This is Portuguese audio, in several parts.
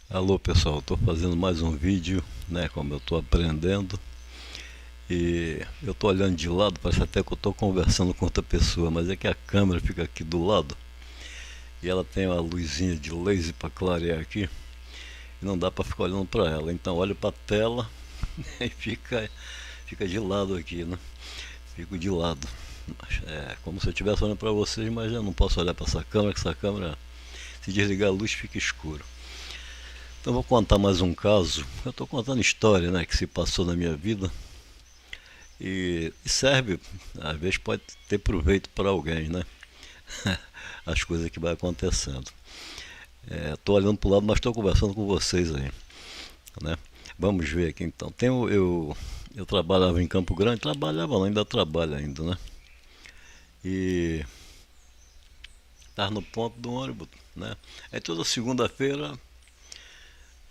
Alô pessoal, estou fazendo mais um vídeo, né? Como eu estou aprendendo e eu estou olhando de lado, parece até que eu estou conversando com outra pessoa, mas é que a câmera fica aqui do lado e ela tem uma luzinha de laser para clarear aqui e não dá para ficar olhando para ela. Então olho para a tela e fica de lado aqui, né? Fico de lado. É como se eu estivesse olhando para vocês, mas eu não posso olhar para essa câmera, que essa câmera, se desligar a luz, fica escuro. Então vou contar mais um caso. Eu estou contando história, né, que se passou na minha vida e serve, às vezes pode ter proveito para alguém, né? As coisas que vai acontecendo. Estou olhando para o lado, mas estou conversando com vocês aí, né? Vamos ver aqui então. Eu trabalhava em Campo Grande, trabalhava lá, ainda trabalho ainda, né? E estava no ponto do ônibus, né? Aí toda segunda-feira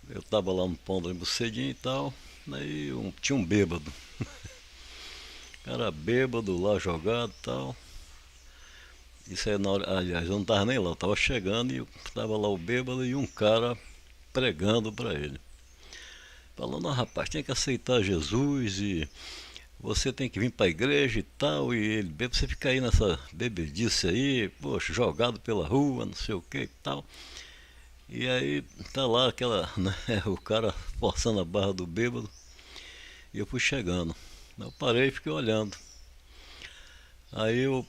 eu estava lá no ponto do ônibus cedinho e tal. Aí tinha um bêbado. Cara bêbado lá jogado e tal. Isso aí na hora. Aliás, eu não tava nem lá, eu tava chegando e tava lá o bêbado e um cara pregando pra ele. Falando, rapaz, tem que aceitar Jesus e você tem que vir pra igreja e tal. E ele, você fica aí nessa bebedice aí, poxa, jogado pela rua, não sei o que e tal. E aí tá lá aquela, né, o cara forçando a barra do bêbado e eu fui chegando. Eu parei e fiquei olhando. Aí eu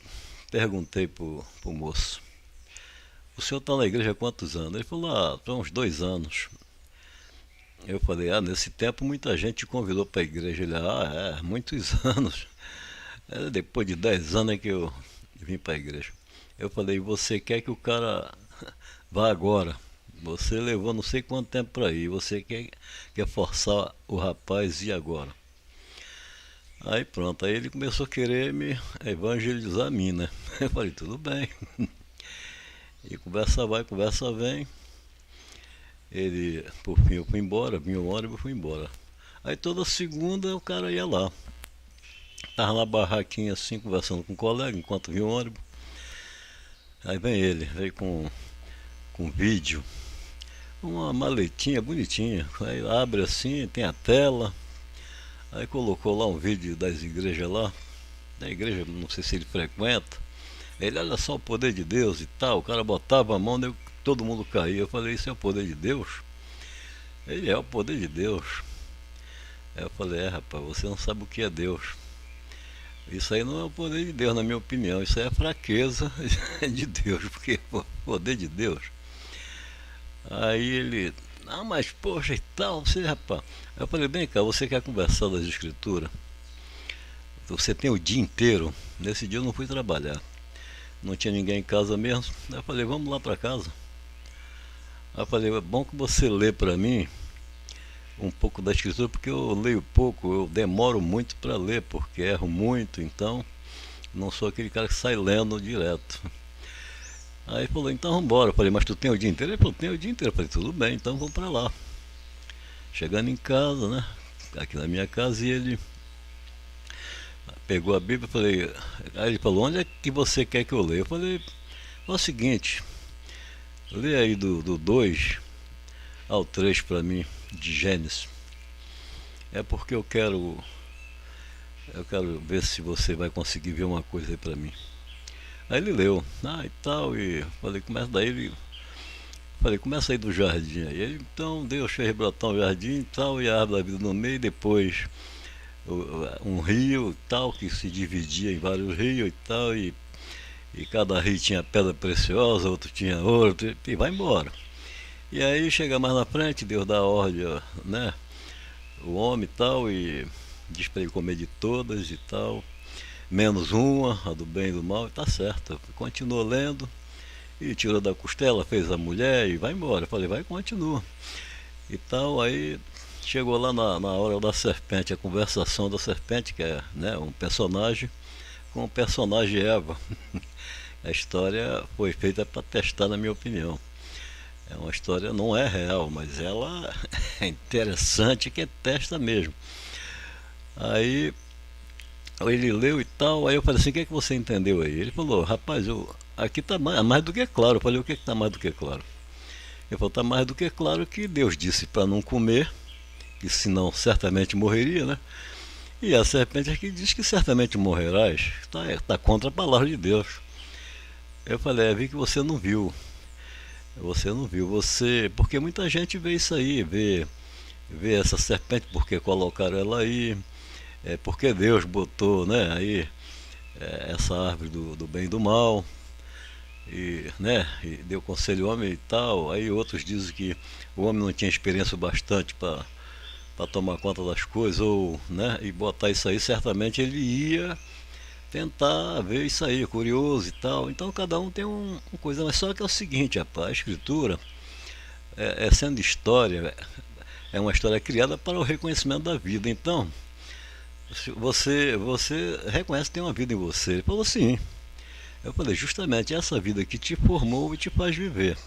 perguntei pro moço, o senhor está na igreja há quantos anos? Ele falou, há uns 2 anos. Eu falei, nesse tempo muita gente te convidou para a igreja. Ele, muitos anos. Depois de 10 anos é que eu vim para a igreja. Eu falei, você quer que o cara vá agora? Você levou não sei quanto tempo para ir, você quer forçar o rapaz ir agora. Aí pronto, aí ele começou a querer me evangelizar a mim, né? Eu falei, tudo bem. E conversa vai, conversa vem. Ele, por fim, eu fui embora, vinha o ônibus, eu fui embora. Aí toda segunda o cara ia lá. Tava na barraquinha assim, conversando com um colega, enquanto vinha o ônibus. Aí vem ele, veio com vídeo, uma maletinha bonitinha. Aí abre assim, tem a tela. Aí colocou lá um vídeo das igrejas lá. Da igreja, não sei se ele frequenta. Ele, olha só o poder de Deus e tal. O cara botava a mão, todo mundo caía. Eu falei, isso é o poder de Deus? Ele é o poder de Deus. Aí eu falei, rapaz, você não sabe o que é Deus. Isso aí não é o poder de Deus, na minha opinião. Isso aí é fraqueza de Deus, porque pô, poder de Deus. Aí ele, mas poxa e tal, você, rapaz. Aí eu falei, bem cá, você quer conversar das escrituras? Você tem o dia inteiro. Nesse dia eu não fui trabalhar. Não tinha ninguém em casa mesmo. Aí eu falei, vamos lá para casa. Aí eu falei, é bom que você lê para mim um pouco da escritura, porque eu leio pouco, eu demoro muito para ler, porque erro muito, então não sou aquele cara que sai lendo direto. Aí ele falou, então vamos embora. Eu falei, mas tu tem o dia inteiro? Ele falou, tem o dia inteiro. Eu falei, tudo bem, então vamos para lá. Chegando em casa, né? Aqui na minha casa, e ele pegou a Bíblia e falei. Aí ele falou, onde é que você quer que eu leia? Eu falei, é o seguinte, lê aí do 2 ao 3 para mim, de Gênesis. É porque eu quero ver se você vai conseguir ver uma coisa aí pra mim. Aí ele leu, e tal, e falei, começa aí do jardim. Aí ele, então Deus fez brotar um jardim e tal, e a árvore da vida no meio, depois um rio e tal, que se dividia em vários rios e tal, e cada rio tinha pedra preciosa, outro tinha ouro, e vai embora. E aí chega mais na frente, Deus dá a ordem, né? O homem e tal, e diz para ele comer de todas e tal, menos uma, a do bem e do mal, e tá certo. Continuou lendo e tirou da costela, fez a mulher e vai embora. Eu falei, vai, continua. E tal, aí chegou lá na hora da serpente, a conversação da serpente, que é, né, um personagem com o personagem Eva. A história foi feita para testar, na minha opinião. É uma história, não é real, mas ela é interessante, que testa mesmo. Aí ele leu e tal, aí eu falei assim, o que é que você entendeu aí? Ele falou, rapaz, aqui tá mais do que claro. Eu falei, o que é que tá mais do que claro? Ele falou, está mais do que claro que Deus disse para não comer, que senão certamente morreria, né? E a serpente aqui diz que certamente morrerás. Tá contra a palavra de Deus. Eu falei, vi que você não viu. Você não viu, você. Porque muita gente vê isso aí, vê essa serpente, porque colocaram ela aí, porque Deus botou, né, aí essa árvore do bem e do mal, e, né, e deu conselho ao homem e tal. Aí outros dizem que o homem não tinha experiência bastante para tomar conta das coisas, ou, né, e botar isso aí, certamente ele ia tentar ver isso aí, curioso e tal. Então cada um tem uma coisa, mas só que é o seguinte, rapaz, a escritura, sendo história, é uma história criada para o reconhecimento da vida. Então, se você reconhece que tem uma vida em você. Ele falou sim. Eu falei, justamente essa vida que te formou e te faz viver,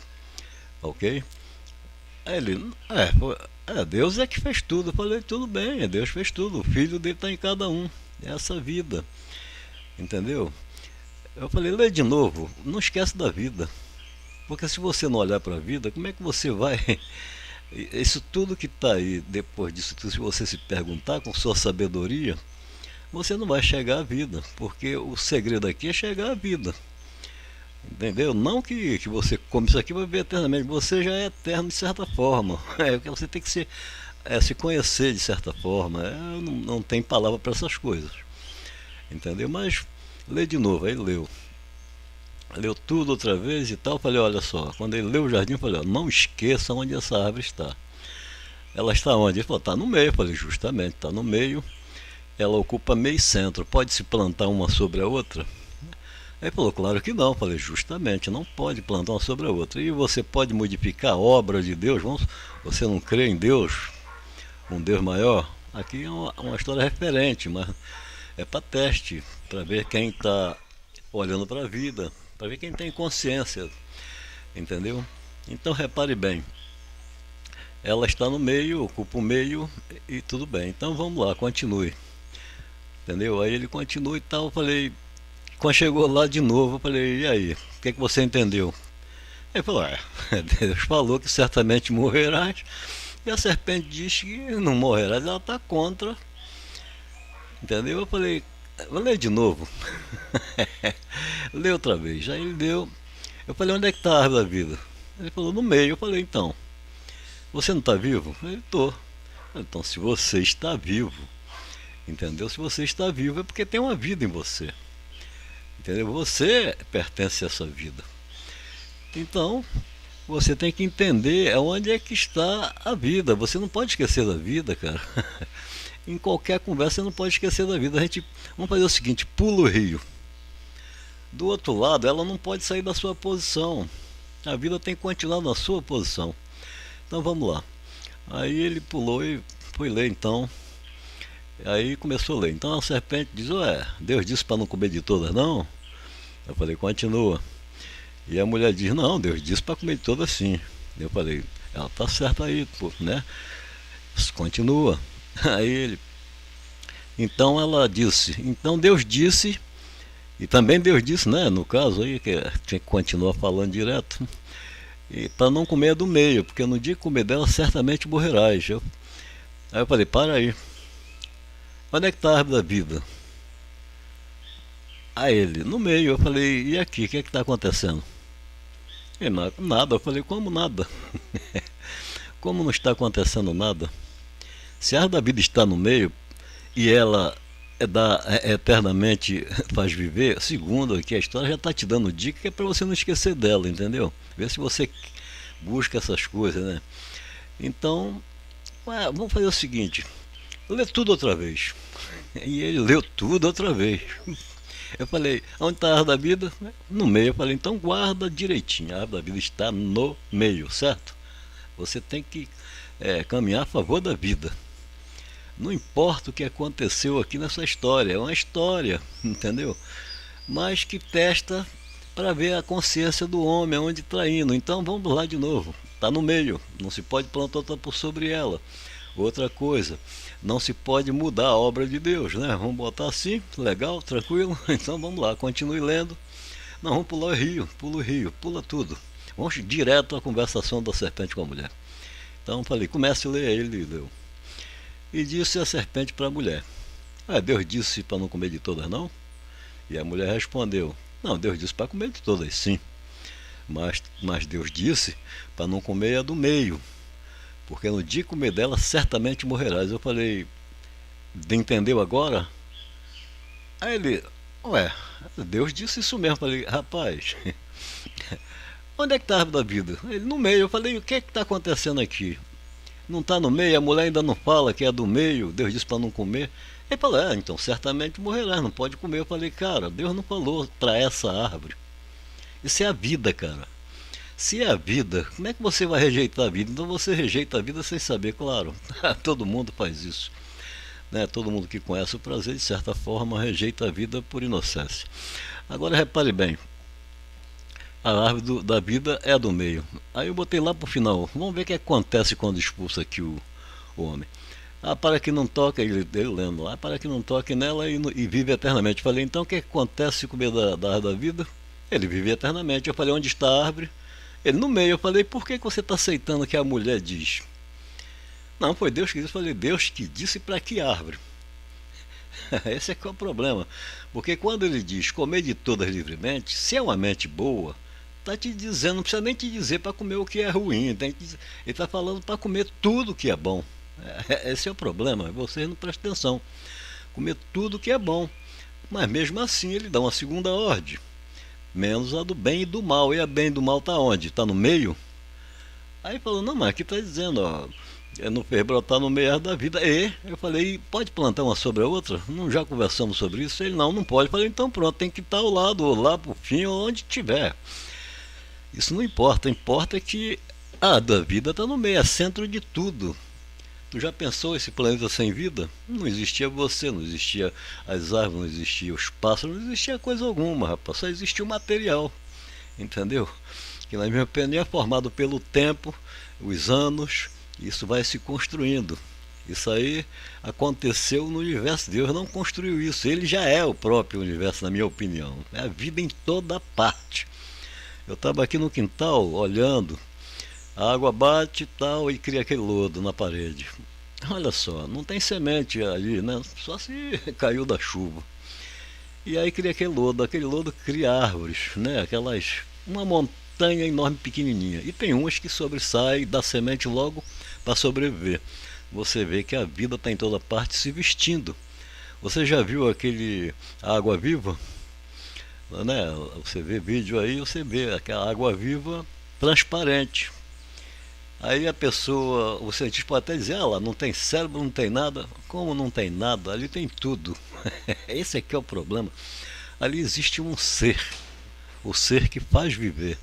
ok? Aí ele, Deus é que fez tudo. Eu falei, tudo bem, Deus fez tudo, o filho dele está em cada um, é essa vida, entendeu? Eu falei, lê de novo, não esquece da vida, porque se você não olhar para a vida, como é que você vai? Isso tudo que está aí, depois disso tudo, se você se perguntar com sua sabedoria, você não vai chegar à vida, porque o segredo aqui é chegar à vida. Entendeu? Não que você come isso aqui vai viver eternamente, você já é eterno de certa forma. Porque você tem que se conhecer de certa forma. Não tem palavra para essas coisas. Entendeu? Mas lê de novo, aí leu. Leu tudo outra vez e tal. Falei, olha só, quando ele leu o jardim, eu falei, ó, não esqueça onde essa árvore está. Ela está onde? Ele falou, está no meio. Eu falei, justamente, está no meio. Ela ocupa meio centro. Pode se plantar uma sobre a outra? Aí falou, claro que não. Eu falei, justamente, não pode plantar uma sobre a outra. E você pode modificar a obra de Deus? Você não crê em Deus, um Deus maior? Aqui é uma história referente, mas é para teste, para ver quem está olhando para a vida, para ver quem tem consciência, entendeu? Então repare bem, ela está no meio, ocupa o meio e tudo bem. Então vamos lá, continue, entendeu? Aí ele continua e tal. Eu falei, quando chegou lá de novo, eu falei, e aí, o que você entendeu? Ele falou, Deus falou que certamente morrerás, e a serpente diz que não morrerás, ela está contra, entendeu? Eu falei, vou ler de novo. Lê outra vez. Aí ele deu. Eu falei, onde é que está a árvore da vida? Ele falou, no meio. Eu falei, então, você não está vivo? Ele, estou. Então, se você está vivo, entendeu? Se você está vivo é porque tem uma vida em você. Entendeu? Você pertence a essa vida. Então, você tem que entender onde é que está a vida. Você não pode esquecer da vida, cara. Em qualquer conversa você não pode esquecer da vida. Vamos fazer o seguinte, pula o rio. Do outro lado, ela não pode sair da sua posição. A vida tem que continuar na sua posição. Então vamos lá. Aí ele pulou e foi ler então. Aí começou a ler. Então a serpente diz, Deus disse para não comer de todas, não? Eu falei, continua. E a mulher diz, não, Deus disse para comer de todas sim. Eu falei, ela tá certa aí, pô, né? Continua. Aí ele. Então ela disse, então Deus disse, e também Deus disse, né? No caso aí, que tinha que continuar falando direto. E para não comer do meio, porque no dia que comer dela certamente morrerás. Aí eu falei, para aí. Onde é que está a árvore da vida? Aí ele, no meio. Eu falei, e aqui, o que é que está acontecendo? E nada. Eu falei, como nada? Como não está acontecendo nada? Se a árvore da vida está no meio e ela eternamente faz viver, segundo aqui a história já está te dando dica que é para você não esquecer dela, entendeu? Vê se você busca essas coisas, né? Então, vamos fazer o seguinte, lê tudo outra vez. E ele leu tudo outra vez. Eu falei, onde está a árvore da vida? No meio. Eu falei, então guarda direitinho, a árvore da vida está no meio, certo? Você tem que caminhar a favor da vida. Não importa o que aconteceu aqui nessa história, é uma história, entendeu? Mas que testa para ver a consciência do homem, onde está indo. Então vamos lá de novo, está no meio, não se pode plantar outra por sobre ela. Outra coisa, não se pode mudar a obra de Deus, né? Vamos botar assim, legal, tranquilo? Então vamos lá, continue lendo. Não, vamos pular o rio, pula tudo. Vamos direto à conversação da serpente com a mulher. Então falei, comece a ler, aí ele leu. E disse a serpente para a mulher: Deus disse para não comer de todas, não? E a mulher respondeu: Não, Deus disse para comer de todas, sim. Mas Deus disse para não comer a do meio, porque no dia que comer dela, certamente morrerás. Eu falei: entendeu agora? Aí ele: Ué, Deus disse isso mesmo. Eu falei: Rapaz, onde é que está a árvore da vida? Ele: No meio. Eu falei: O que é que está acontecendo aqui? Não está no meio, a mulher ainda não fala que é do meio, Deus disse para não comer. Ele falou: Então certamente morrerás, não pode comer. Eu falei: Cara, Deus não falou para essa árvore. Isso é a vida, cara. Se é a vida, como é que você vai rejeitar a vida? Então você rejeita a vida sem saber, claro. Todo mundo faz isso. Né? Todo mundo que conhece o prazer, de certa forma, rejeita a vida por inocência. Agora repare bem, a árvore da vida é a do meio. Aí eu botei lá pro final. Vamos ver o que acontece quando expulsa aqui o homem. Para que não toque, ele lendo lá, para que não toque nela e vive eternamente. Falei: Então o que acontece se comer da árvore da vida? Ele vive eternamente. Eu falei: Onde está a árvore? Ele: No meio. Eu falei: Por que você está aceitando o que a mulher diz? Não, foi Deus que disse. Eu falei: Deus que disse para que árvore? Esse é que é o problema. Porque quando ele diz comer de todas livremente, se é uma mente boa, está te dizendo, não precisa nem te dizer para comer o que é ruim. Ele está falando para comer tudo que é bom. Esse é o problema. Vocês não prestam atenção. Comer tudo que é bom. Mas mesmo assim ele dá uma segunda ordem. Menos a do bem e do mal. E a bem e do mal está onde? Está no meio? Aí falou: Não, mas aqui está dizendo, ó, não fez brotar no meio da vida. E eu falei: Pode plantar uma sobre a outra? Não, já conversamos sobre isso? Ele: Não pode. Eu falei: Então pronto, tem que estar ao lado, ou lá pro fim, ou onde tiver. Isso não importa. Importa é que a da vida está no meio, é centro de tudo. Tu já pensou esse planeta sem vida? Não existia você, não existia as árvores, não existia os pássaros, não existia coisa alguma, rapaz. Só existia o material, entendeu? Que na minha opinião é formado pelo tempo, os anos. Isso vai se construindo. Isso aí aconteceu no universo. Deus não construiu isso. Ele já é o próprio universo, na minha opinião. É a vida em toda parte. Eu estava aqui no quintal olhando. A água bate e tal e cria aquele lodo na parede. Olha só, não tem semente ali, né? Só se caiu da chuva. E aí cria aquele lodo cria árvores, né? Uma montanha enorme pequenininha. E tem umas que sobressaem da semente logo para sobreviver. Você vê que a vida está em toda parte se vestindo. Você já viu aquele água viva? Né? Você vê vídeo aí, você vê aquela água viva transparente. Aí a pessoa, o cientista pode até dizer: lá não tem cérebro, não tem nada. Como não tem nada? Ali tem tudo. Esse aqui é o problema. Ali existe um ser, o ser que faz viver.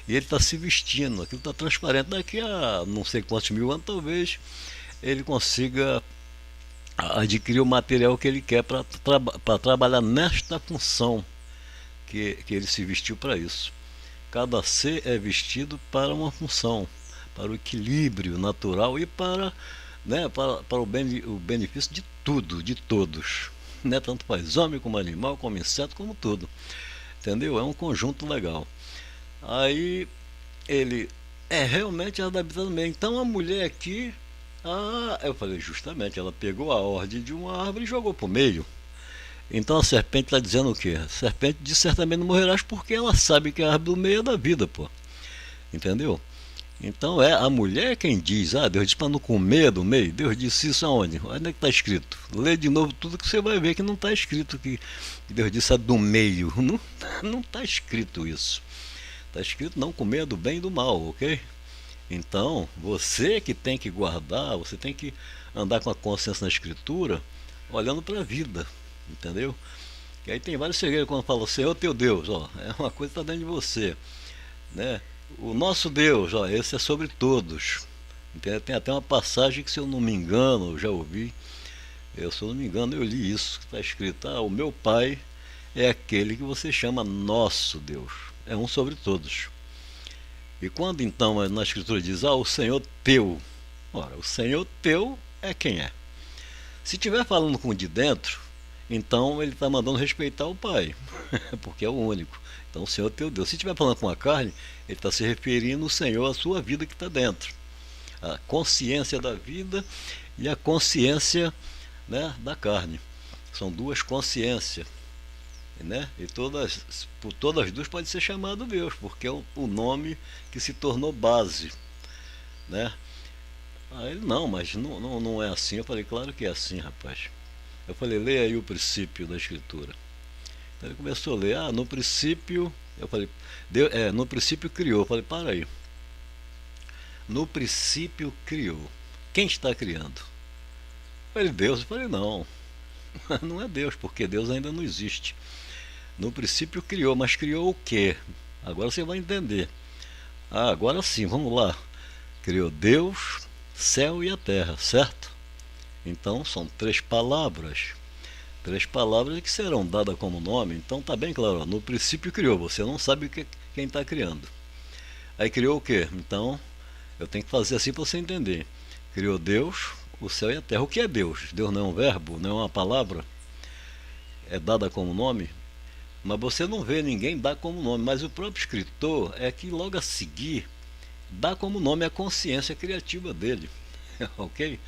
E ele está se vestindo, aquilo está transparente. Daqui a não sei quantos mil anos, talvez ele consiga adquirir o material que ele quer para trabalhar nesta função que ele se vestiu para isso. Cada ser é vestido para uma função, para o equilíbrio natural e para o benefício de tudo, de todos. Né? Tanto faz homem como animal, como inseto, como tudo. Entendeu? É um conjunto legal. Aí ele realmente ela dá vida no meio. Então a mulher aqui, eu falei: justamente, ela pegou a ordem de uma árvore e jogou para o meio. Então a serpente está dizendo o quê? A serpente diz: certamente não morrerás, porque ela sabe que a árvore do meio é da vida, pô. Entendeu? Então é a mulher quem diz: Deus disse para não comer do meio. Deus disse isso aonde? Onde é que está escrito? Lê de novo tudo que você vai ver que não está escrito que Deus disse do meio. Não está escrito isso. Está escrito não comer do bem e do mal, ok? Então você que tem que guardar, você tem que andar com a consciência na escritura, olhando para a vida, entendeu? E aí tem vários segredos quando fala: Senhor teu Deus, ó, é uma coisa que está dentro de você, né? O nosso Deus, ó, esse é sobre todos. Tem até uma passagem que, se eu não me engano, eu já ouvi, se eu não me engano, eu li isso, que está escrito: o meu Pai é aquele que você chama nosso Deus. É um sobre todos. E quando então na escritura diz: o Senhor teu, ora, o Senhor teu é quem é. Se estiver falando com o de dentro, Então ele está mandando respeitar o Pai, porque é o único. Então o Senhor é teu Deus. Se estiver falando com a carne, ele está se referindo ao Senhor, à sua vida que está dentro. A consciência da vida e a consciência, né, da carne. São duas consciências. Né? E por todas as duas pode ser chamado Deus, porque é o nome que se tornou base. Né? Aí ele, não, mas não é assim. Eu falei, claro que é assim, rapaz. Eu falei, leia aí o princípio da escritura. Então ele começou a ler, no princípio, eu falei, no princípio criou. Eu falei, para aí. No princípio criou. Quem está criando? Eu falei, Deus. Eu falei, não, não é Deus, porque Deus ainda não existe. No princípio criou, mas criou o quê? Agora você vai entender. Agora sim, vamos lá. Criou Deus, céu e a terra, certo? Então são três palavras que serão dadas como nome. Então está bem claro, no princípio criou, você não sabe quem está criando. Aí criou o quê? Então eu tenho que fazer assim para você entender. Criou Deus, o céu e a terra. O que é Deus? Deus não é um verbo, não é uma palavra, é dada como nome. Mas você não vê ninguém dar como nome, mas o próprio escritor é que logo a seguir dá como nome a consciência criativa dele. Ok?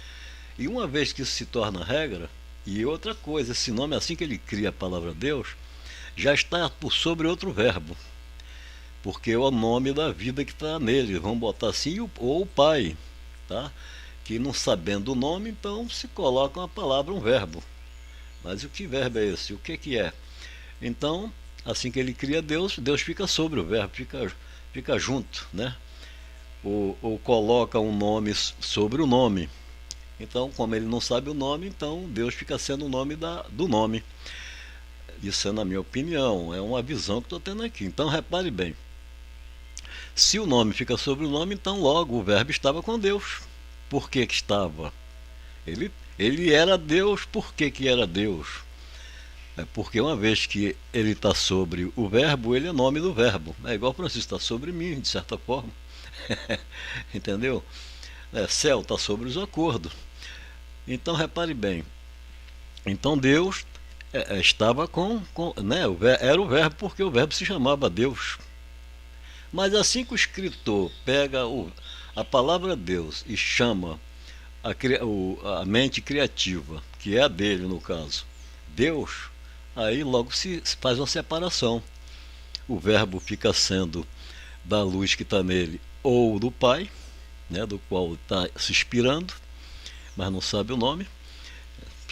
E uma vez que isso se torna regra, e outra coisa, esse nome, assim que ele cria a palavra Deus, já está por sobre outro verbo, porque é o nome da vida que está nele, vamos botar assim, ou o Pai, tá? Que não sabendo o nome, então se coloca uma palavra, um verbo. Mas o que verbo é esse? O que é? Então, assim que ele cria Deus, Deus fica sobre o verbo, fica junto, né? Ou coloca um nome sobre o nome. Então, como ele não sabe o nome, então Deus fica sendo o nome do nome. Isso é, na minha opinião, é uma visão que estou tendo aqui. Então, repare bem. Se o nome fica sobre o nome, então logo o verbo estava com Deus. Por que estava? Ele era Deus, por que era Deus? É porque uma vez que ele está sobre o verbo, ele é nome do verbo. É igual Francisco está sobre mim, de certa forma. Entendeu? Céu está sobre os acordos. Então repare bem. Então Deus estava né, era o verbo porque o verbo se chamava Deus. Mas assim que o escritor pega a palavra Deus e chama a mente criativa, que é a dele no caso, Deus, aí logo se faz uma separação. O verbo fica sendo da luz que está nele ou do Pai, né, do qual está se inspirando, mas não sabe o nome,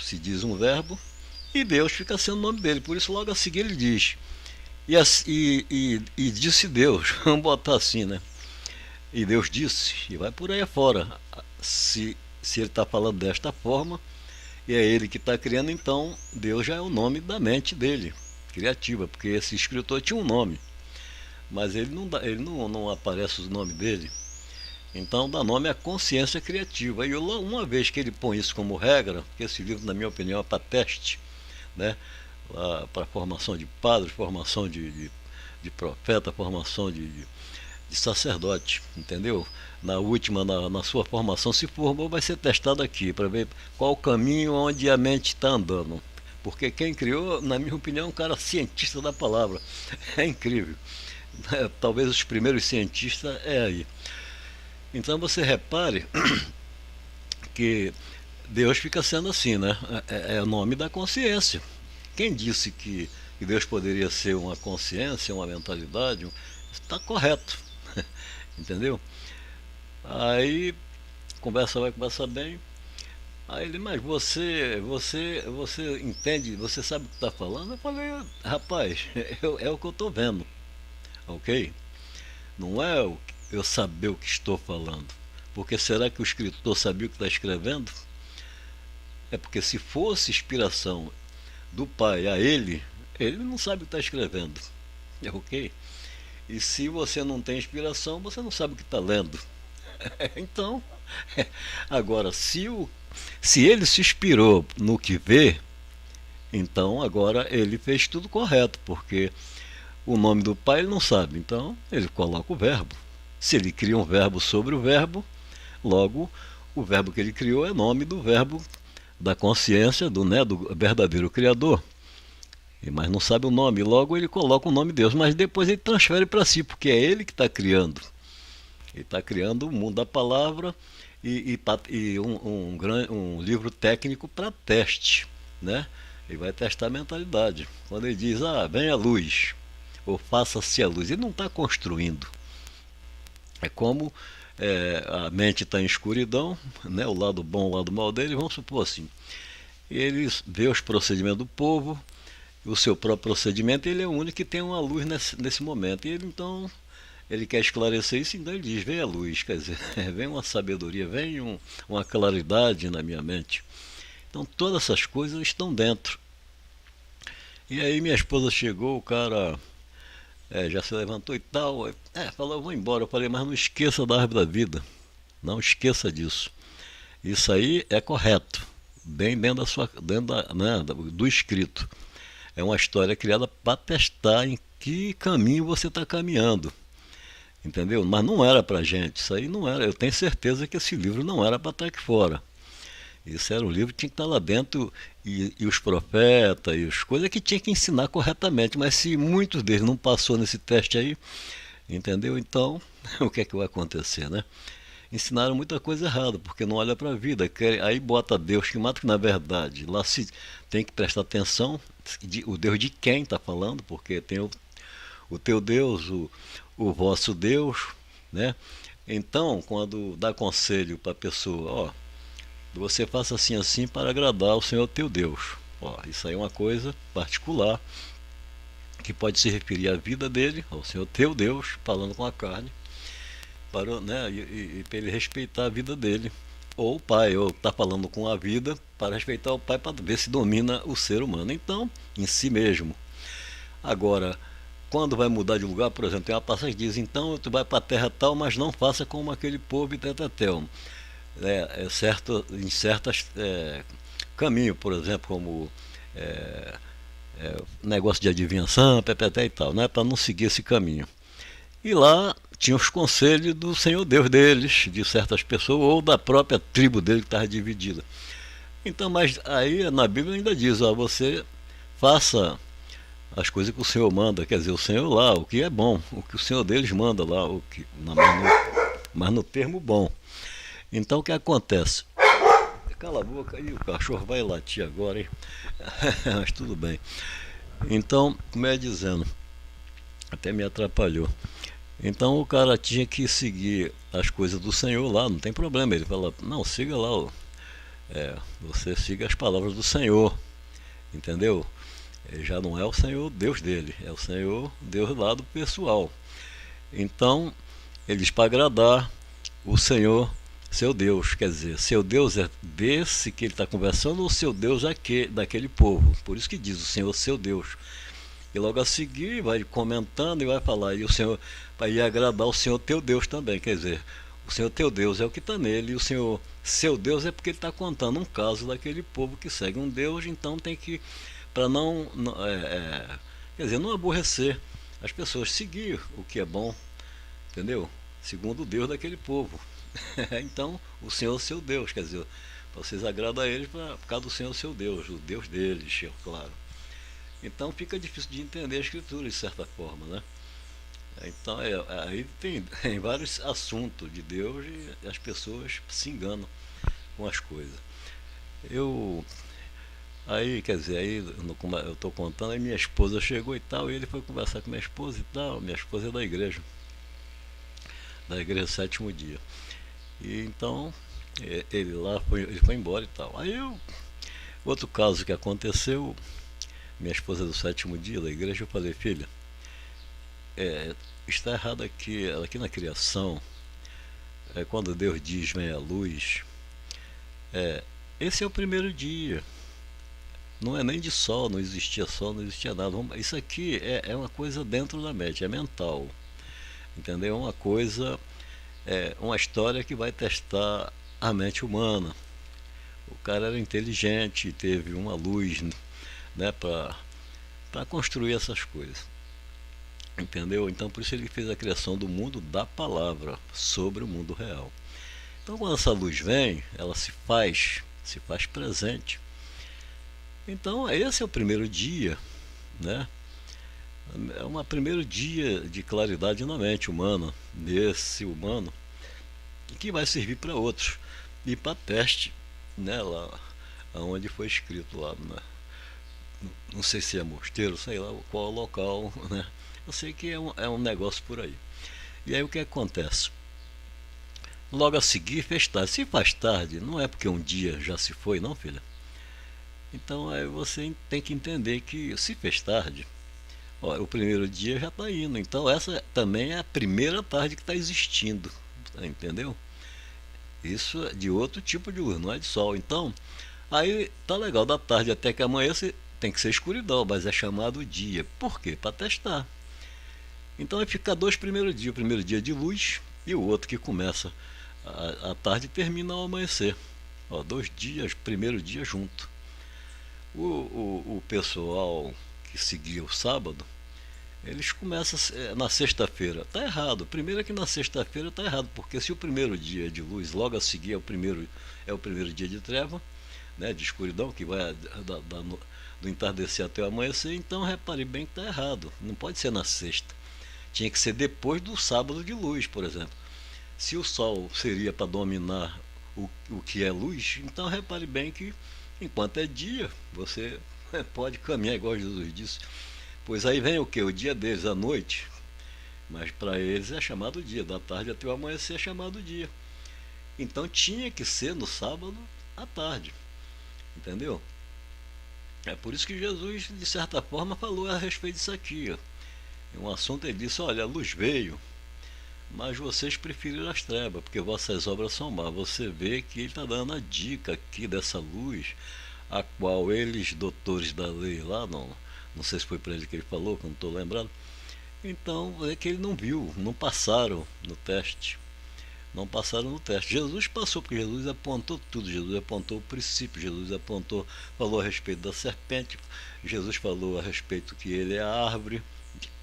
se diz um verbo, e Deus fica sendo o nome dele. Por isso logo a seguir ele diz, e disse Deus, vamos botar assim, né? E Deus disse, e vai por aí afora. Se ele está falando desta forma, e é ele que está criando, então Deus já é o nome da mente dele, criativa, porque esse escritor tinha um nome, mas ele não aparece o nome dele. Então dá nome à consciência criativa. E uma vez que ele põe isso como regra, porque esse livro, na minha opinião, é para teste, né? Para formação de padre, formação de profeta, formação de sacerdote, entendeu? Na última, na sua formação, se formou, vai ser testado aqui, para ver qual o caminho onde a mente está andando. Porque quem criou, na minha opinião, é um cara cientista da palavra. É incrível. Talvez os primeiros cientistas é aí. Então você repare que Deus fica sendo assim, né? É o nome da consciência. Quem disse que Deus poderia ser uma consciência, uma mentalidade? Está correto. Entendeu? Aí vai conversar bem. Aí ele, mas você entende, você sabe o que está falando? Eu falei, rapaz, é o que eu estou vendo, ok? Não é eu saber o que estou falando. Porque será que o escritor sabia o que está escrevendo? É porque se fosse inspiração do Pai a ele não sabe o que está escrevendo. Ok? E se você não tem inspiração, você não sabe o que está lendo. Então, agora, se ele se inspirou no que vê, então agora ele fez tudo correto, porque o nome do Pai ele não sabe, então ele coloca o verbo. Se ele cria um verbo sobre o verbo, logo o verbo que ele criou é nome do verbo da consciência do, né, do verdadeiro Criador, mas não sabe o nome. Logo ele coloca o nome de Deus, mas depois ele transfere para si, porque é ele que está criando. Ele está criando o mundo da palavra e um livro técnico para teste, né? Ele vai testar a mentalidade. Quando ele diz, venha a luz, ou faça-se a luz, ele não está construindo. É como a mente está em escuridão, né? O lado bom, o lado mal dele, vamos supor assim. Ele vê os procedimentos do povo, o seu próprio procedimento, ele é o único que tem uma luz nesse momento. E ele então ele quer esclarecer isso, então ele diz, vem a luz, quer dizer, vem uma sabedoria, vem uma claridade na minha mente. Então todas essas coisas estão dentro. E aí minha esposa chegou, o cara já se levantou e tal, falou, eu vou embora. Eu falei, mas não esqueça da árvore da vida, não esqueça disso. Isso aí é correto, bem dentro né, do escrito. É uma história criada para testar em que caminho você está caminhando. Entendeu? Mas não era pra gente, isso aí não era. Eu tenho certeza que esse livro não era para estar aqui fora. Isso era um livro que tinha que estar lá dentro e os profetas e as coisas que tinha que ensinar corretamente. Mas se muitos deles não passou nesse teste aí, entendeu? Então, o que é que vai acontecer, né? Ensinaram muita coisa errada, porque não olha para a vida. Aí bota Deus que mata, que na verdade lá se tem que prestar atenção, o Deus de quem está falando, porque tem o teu Deus, o vosso Deus, né? Então, quando dá conselho para a pessoa, você faça assim assim para agradar o Senhor teu Deus. Isso aí é uma coisa particular que pode se referir à vida dele, ao Senhor teu Deus, falando com a carne, né, e para ele respeitar a vida dele. Ou o pai, ou está falando com a vida para respeitar o pai, para ver se domina o ser humano. Então, em si mesmo. Agora, quando vai mudar de lugar, por exemplo, tem uma passagem que diz, então tu vai para a terra tal, mas não faça como aquele povo e tetatel. Em certos caminhos, por exemplo, como negócio de adivinhação, pepeté e tal, né, para não seguir esse caminho. E lá tinha os conselhos do Senhor Deus deles, de certas pessoas, ou da própria tribo dele que estava dividida. Então, mas aí na Bíblia ainda diz, você faça as coisas que o Senhor manda, quer dizer, o Senhor lá, o que é bom, o que o Senhor deles manda lá, mas no termo bom. Então o que acontece? Cala a boca aí, o cachorro vai latir agora, hein? Mas tudo bem. Então, como é dizendo, até me atrapalhou. Então o cara tinha que seguir as coisas do Senhor lá, não tem problema. Ele fala, não, siga lá, você siga as palavras do Senhor, entendeu? Ele já não é o Senhor Deus dele, é o Senhor Deus lá do pessoal. Então, ele diz para agradar o Senhor, seu Deus, quer dizer, seu Deus é desse que ele está conversando ou seu Deus é daquele povo. Por isso que diz o Senhor, seu Deus. E logo a seguir vai comentando e vai falar, e o Senhor vai agradar o Senhor teu Deus também, quer dizer, o Senhor teu Deus é o que está nele, e o Senhor seu Deus é porque ele está contando um caso daquele povo que segue um Deus, então tem que, para quer dizer, não aborrecer as pessoas, seguir o que é bom, entendeu? Segundo o Deus daquele povo. Então, o Senhor seu Deus, quer dizer, vocês agradam a eles por causa do Senhor seu Deus, o Deus deles, é claro. Então fica difícil de entender a escritura de certa forma, né? Então aí tem vários assuntos de Deus e as pessoas se enganam com as coisas. Eu Aí, quer dizer, aí como eu estou contando, aí minha esposa chegou e tal, e ele foi conversar com minha esposa e tal, minha esposa é da igreja Sétimo Dia. E então ele foi embora e tal. Outro caso que aconteceu, minha esposa é do Sétimo Dia da igreja, eu falei, filha, está errado aqui na criação, quando Deus diz vem a luz, esse é o primeiro dia. Não é nem de sol, não existia sol, não existia nada. Isso aqui é uma coisa dentro da mente, é mental. Entendeu? É uma coisa, uma história que vai testar a mente humana. O cara era inteligente, teve uma luz, né, para construir essas coisas. Entendeu? Então por isso ele fez a criação do mundo da palavra sobre o mundo real. Então quando essa luz vem, ela se faz, se faz presente. Então, esse é o primeiro dia, né? É um primeiro dia de claridade na mente humana, desse humano, que vai servir para outros e para teste, né? Lá onde foi escrito lá, né? Não sei se é mosteiro, sei lá qual é o local, né? Eu sei que é um negócio por aí. E aí o que acontece? Logo a seguir fez tarde. Se faz tarde, não é porque um dia já se foi, não, filha? Então aí você tem que entender que se fez tarde, ó, o primeiro dia já está indo. Então essa também é a primeira tarde que está existindo. Entendeu? Isso é de outro tipo de luz, não é de sol. Então, aí tá legal, da tarde até que amanheça tem que ser escuridão, mas é chamado dia. Por quê? Para testar. Então vai ficar dois primeiros dias, o primeiro dia de luz e o outro que começa a tarde e termina ao amanhecer. Ó, 2 dias, primeiro dia junto. O pessoal que seguia o sábado, eles começam na sexta-feira. Está errado. Primeiro é que na sexta-feira está errado, porque se o primeiro dia é de luz, logo a seguir é o primeiro dia de treva, né, de escuridão, que vai do entardecer até o amanhecer, então repare bem que está errado. Não pode ser na sexta. Tinha que ser depois do sábado de luz, por exemplo. Se o sol seria para dominar o que é luz, então repare bem que enquanto é dia, você pode caminhar igual Jesus disse. Pois aí vem o que? O dia deles, a noite. Mas para eles é chamado dia, da tarde até o amanhecer é chamado dia. Então tinha que ser no sábado à tarde. Entendeu? É por isso que Jesus, de certa forma, falou a respeito disso aqui. Em um assunto ele disse, olha, a luz veio, mas vocês preferiram as trevas, porque vossas obras são más. Você vê que ele está dando a dica aqui dessa luz, a qual eles, doutores da lei lá, não sei se foi para ele que ele falou, que não estou lembrado, então é que ele não viu, não passaram no teste. Não passaram no teste. Jesus passou, porque Jesus apontou tudo. Jesus apontou o princípio, Jesus apontou, falou a respeito da serpente, Jesus falou a respeito que ele é a árvore,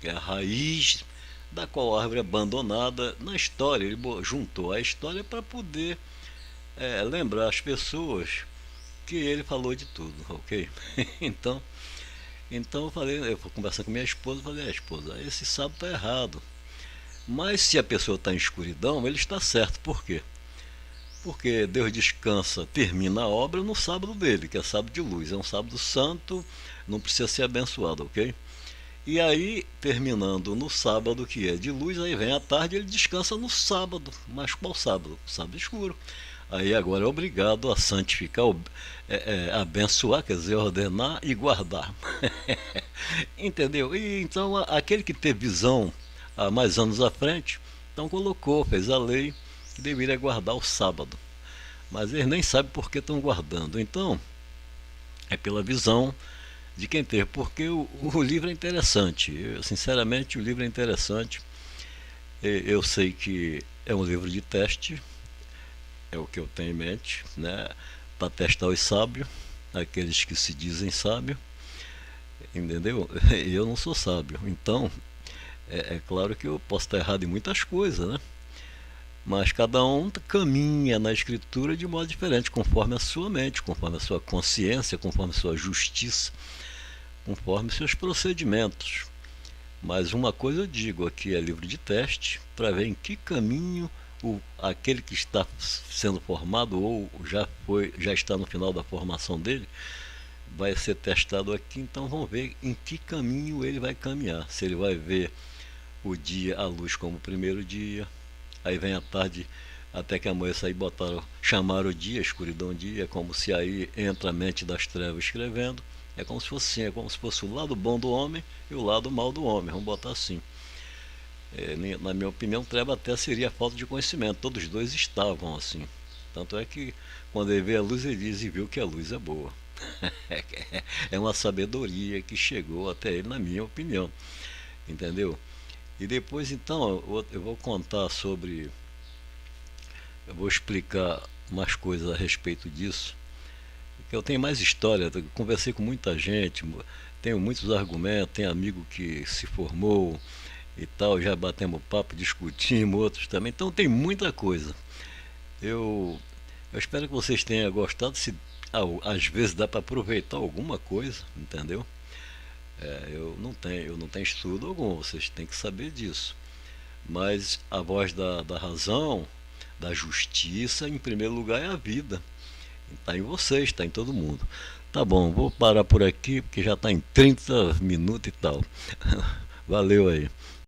que é a raiz, da qual a árvore é abandonada. Na história, ele juntou a história para poder lembrar as pessoas que ele falou de tudo, ok? então, então eu fui conversando com minha esposa, falei, esposa, esse sábado está errado. Mas se a pessoa está em escuridão, ele está certo. Por quê? Porque Deus descansa, termina a obra no sábado dele, que é sábado de luz. É um sábado santo, não precisa ser abençoado, ok? E aí, terminando no sábado, que é de luz, aí vem a tarde, ele descansa no sábado. Mas qual sábado? Sábado escuro. Aí agora é obrigado a santificar, abençoar, quer dizer, ordenar e guardar. Entendeu? E então aquele que teve visão há mais anos à frente, então colocou, fez a lei que deveria guardar o sábado. Mas eles nem sabem por que estão guardando. Então, é pela visão de quem teve, porque o livro é interessante. Sinceramente, o livro é interessante. Eu sei que é um livro de teste, é o que eu tenho em mente, né? Para testar os sábios, aqueles que se dizem sábios, entendeu? E eu não sou sábio, então é claro que eu posso estar errado em muitas coisas, né? Mas cada um caminha na escritura de modo diferente, conforme a sua mente, conforme a sua consciência, conforme a sua justiça, conforme seus procedimentos. Mas uma coisa eu digo, aqui é livro de teste, para ver em que caminho aquele que está sendo formado ou já está no final da formação dele, vai ser testado aqui. Então vamos ver em que caminho ele vai caminhar. Se ele vai ver o dia, a luz como o primeiro dia, aí vem a tarde até que amanheça, aí chamaram o dia, a escuridão dia, como se aí entra a mente das trevas escrevendo. É como se fosse assim, é como se fosse o lado bom do homem e o lado mal do homem, vamos botar assim. Na minha opinião, treva até seria falta de conhecimento, todos os dois estavam assim. Tanto é que quando ele vê a luz, ele diz e viu que a luz é boa. É uma sabedoria que chegou até ele, na minha opinião, entendeu? E depois então eu vou contar sobre, eu vou explicar mais coisas a respeito disso, porque eu tenho mais história, eu conversei com muita gente, tenho muitos argumentos, tenho amigo que se formou e tal, já batemos papo, discutimos, outros também, então tem muita coisa. Eu Eu espero que vocês tenham gostado. Se às vezes dá para aproveitar alguma coisa, entendeu? Eu não tenho estudo algum, vocês têm que saber disso. Mas a voz da razão, da justiça, em primeiro lugar, é a vida. Está em vocês, está em todo mundo. Tá bom, vou parar por aqui porque já está em 30 minutos e tal. Valeu aí.